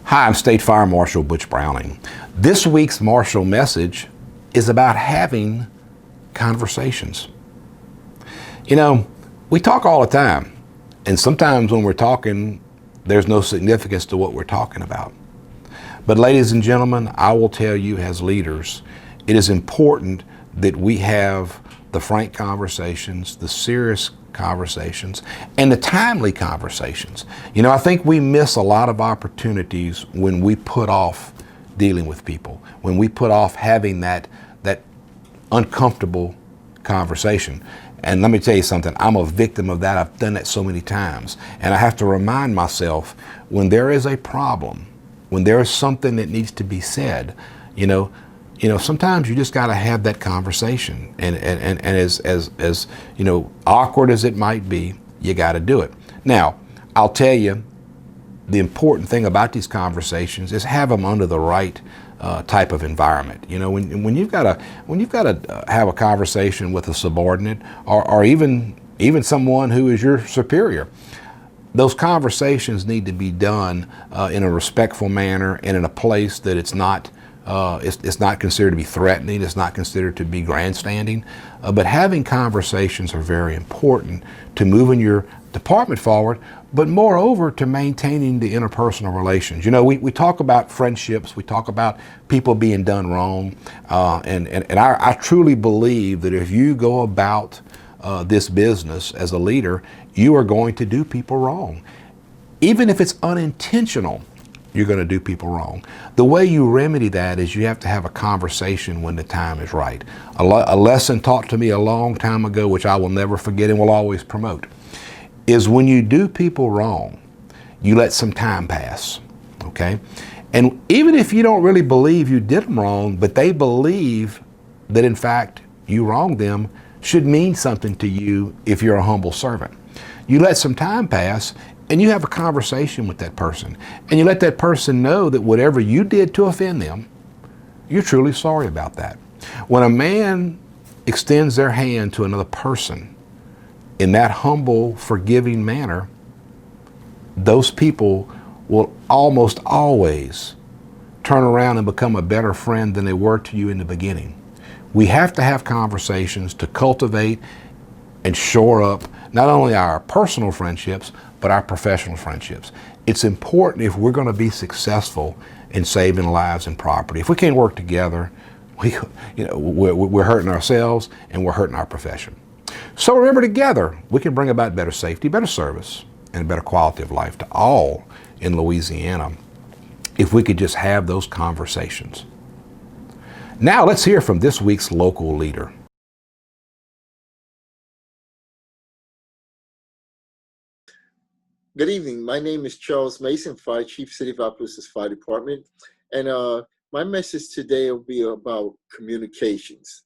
Hi, I'm State Fire Marshal Butch Browning. This week's Marshal message is about having conversations. You know, we talk all the time, and sometimes when we're talking, there's no significance to what we're talking about. But ladies and gentlemen, I will tell you as leaders, it is important that we have the frank conversations, the serious conversations, and the timely conversations. You know, I think we miss a lot of opportunities when we put off dealing with people, when we put off having that uncomfortable conversation. And let me tell you something, I'm a victim of that. I've done that so many times. And I have to remind myself, when there is a problem, when there is something that needs to be said, you know, sometimes you just got to have that conversation, and as you know, awkward as it might be, you got to do it. Now, I'll tell you, the important thing about these conversations is have them under the right type of environment. You know, when you've got to have a conversation with a subordinate, or even someone who is your superior, those conversations need to be done in a respectful manner and in a place that it's not considered to be threatening, it's not considered to be grandstanding. But having conversations are very important to moving your department forward, but moreover to maintaining the interpersonal relations. You know, we talk about friendships, we talk about people being done wrong, and I truly believe that if you go about this business as a leader, you are going to do people wrong. Even if it's unintentional, you're going to do people wrong. The way you remedy that is you have to have a conversation when the time is right. A lesson taught to me a long time ago, which I will never forget and will always promote, is when you do people wrong, you let some time pass, okay? And even if you don't really believe you did them wrong, but they believe that in fact you wronged them, should mean something to you if you're a humble servant. You let some time pass and you have a conversation with that person, and you let that person know that whatever you did to offend them, you're truly sorry about that. When a man extends their hand to another person in that humble, forgiving manner, those people will almost always turn around and become a better friend than they were to you in the beginning. We have to have conversations to cultivate and shore up not only our personal friendships, but our professional friendships. It's important if we're going to be successful in saving lives and property. If we can't work together, we're hurting ourselves and we're hurting our profession. So remember, together, we can bring about better safety, better service, and a better quality of life to all in Louisiana if we could just have those conversations. Now let's hear from this week's local leader. Good evening. My name is Charles Mason, Fire Chief, City of Opelousas Fire Department. And my message today will be about communications.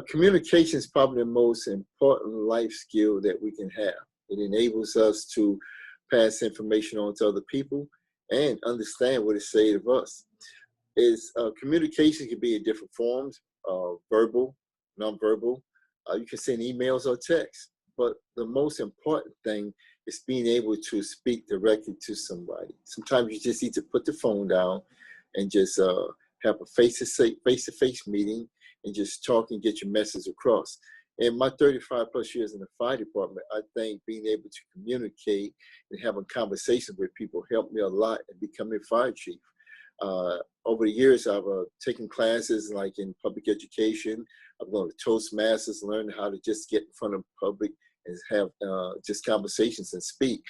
Communication is probably the most important life skill that we can have. It enables us to pass information on to other people and understand what it's saying of us. Communication can be in different forms, verbal, nonverbal. You can send emails or texts. But the most important thing is being able to speak directly to somebody. Sometimes you just need to put the phone down and just have a face-to-face meeting and just talk and get your message across. In my 35 plus years in the fire department, I think being able to communicate and having conversations with people helped me a lot in becoming fire chief. Over the years, I've taken classes like in public education. I've gone to Toastmasters, learned how to just get in front of public and have just conversations and speak,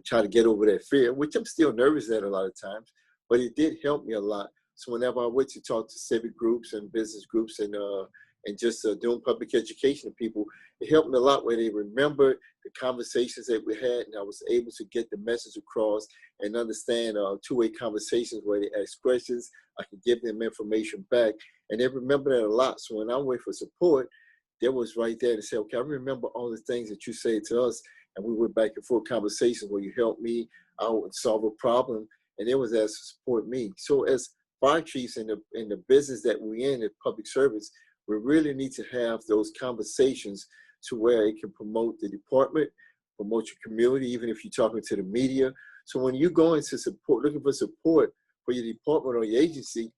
try to get over that fear, which I'm still nervous at a lot of times, but it did help me a lot. So whenever I went to talk to civic groups and business groups and just doing public education to people, it helped me a lot where they remembered the conversations that we had, and I was able to get the message across and understand two-way conversations where they ask questions, I can give them information back, and they remember that a lot. So when I went for support, they was right there to say, okay, I remember all the things that you said to us, and we went back and forth conversations where you helped me out and solve a problem, and they was there to support me. So as fire chiefs in the business that we're in public service, we really need to have those conversations to where it can promote the department, promote your community, even if you're talking to the media. So when you're going to support, looking for support for your department or your agency,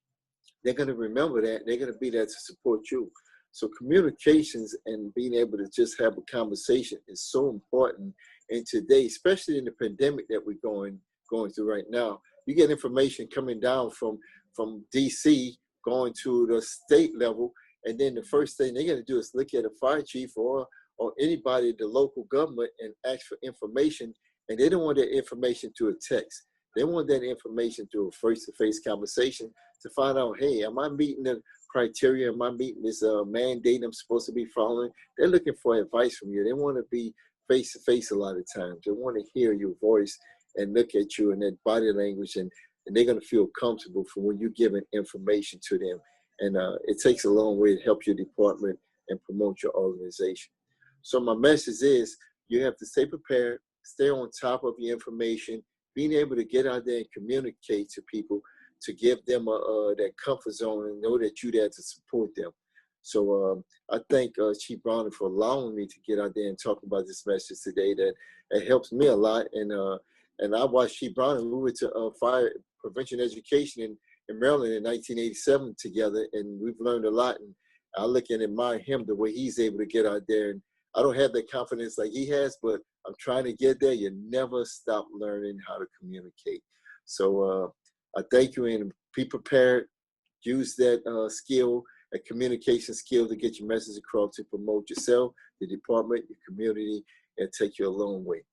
they're going to remember that. They're going to be there to support you. So communications and being able to just have a conversation is so important in today, especially in the pandemic that we're going through right now. You get information coming down from DC going to the state level, and then the first thing they're going to do is look at a fire chief or anybody at the local government and ask for information, and they don't want that information to a text. They want that information through a face-to-face conversation to find out, hey, am I meeting the criteria? Am I meeting this mandate I'm supposed to be following? They're looking for advice from you. They want to be face-to-face a lot of times. They want to hear your voice and look at you in that body language, and they're going to feel comfortable from when you're giving information to them. And it takes a long way to help your department and promote your organization. So my message is you have to stay prepared, stay on top of your information, being able to get out there and communicate to people to give them that comfort zone and know that you're there to support them. So I thank Chief Browning for allowing me to get out there and talk about this message today. That it helps me a lot. And I watched Chief Browning. We went to fire prevention education in Maryland in 1987 together, and we've learned a lot. And I look and admire him, the way he's able to get out there. And I don't have that confidence like he has, but I'm trying to get there. You never stop learning how to communicate. So I thank you, and be prepared. Use that skill, a communication skill, to get your message across, to promote yourself, the department, your community, and take you a long way.